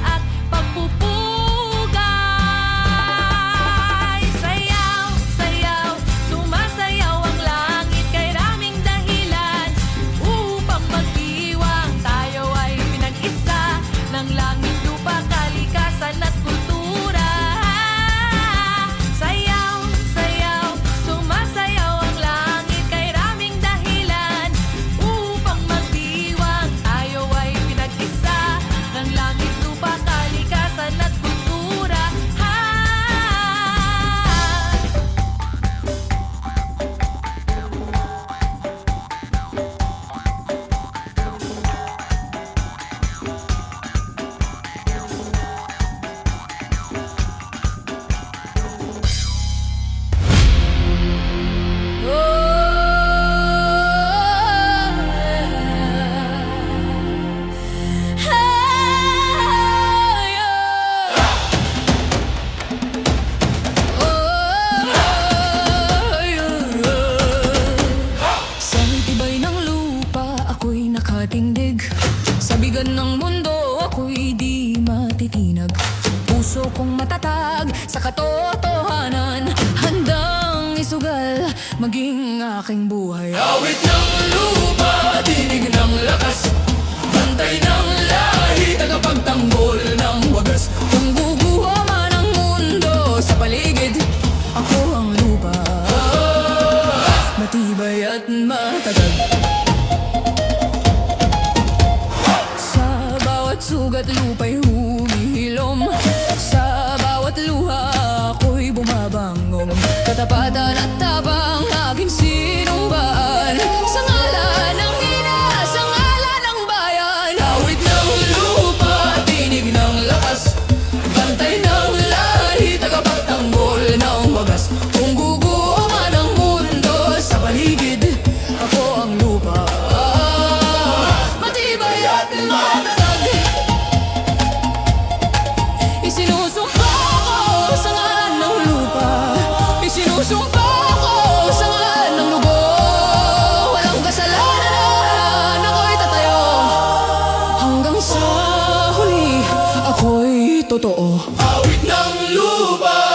at pagpupugay. Sayaw, sayaw, sumasayaw ang langit, kay raming dahilan upang magdiwang. Tayo ay pinag-isa ng langit, lupa, kalikasan at kultura. Sayaw, sayaw, sumasayaw ang langit, kay raming dahilan upang magdiwang. Tayo ay pinag-isa ng langit, lupa, kalikasan at kultura. Sa tibay ng lupa, ako'y nakatindig. Sa bigan ng mundo, ako'y di matitinag. Puso kong matatag sa katotohanan, handang isugal maging aking buhay. Awit ng lupa, tinig ng lakas, bantay ng lahi, tagapagtanggol ng wagas. Kung guguha man ang mundo sa paligid, ako ang lupa, matibay at matagal. Sa bawat sugat lupa'y humihilom, sa bawat luha ako'y bumabangong. Katapatan at tabang aking sinumbaan, sa ngalan ng ina, sa ngalan ng bayan. Awit ng lupa, tinig ng lakas, bantay ng lahi, tagapagtanggol ng wagas. Kung guguha man ang mundo sa paligid, ako ang lupa, matibay at matatag. Isinusumpa ko sa ngalan ng lupa, isinusumpa ko sa ngalan ng lugo. Walang kasalanan, ako'y tatayo, hanggang sa huli ako'y totoo. Awit ng lupa,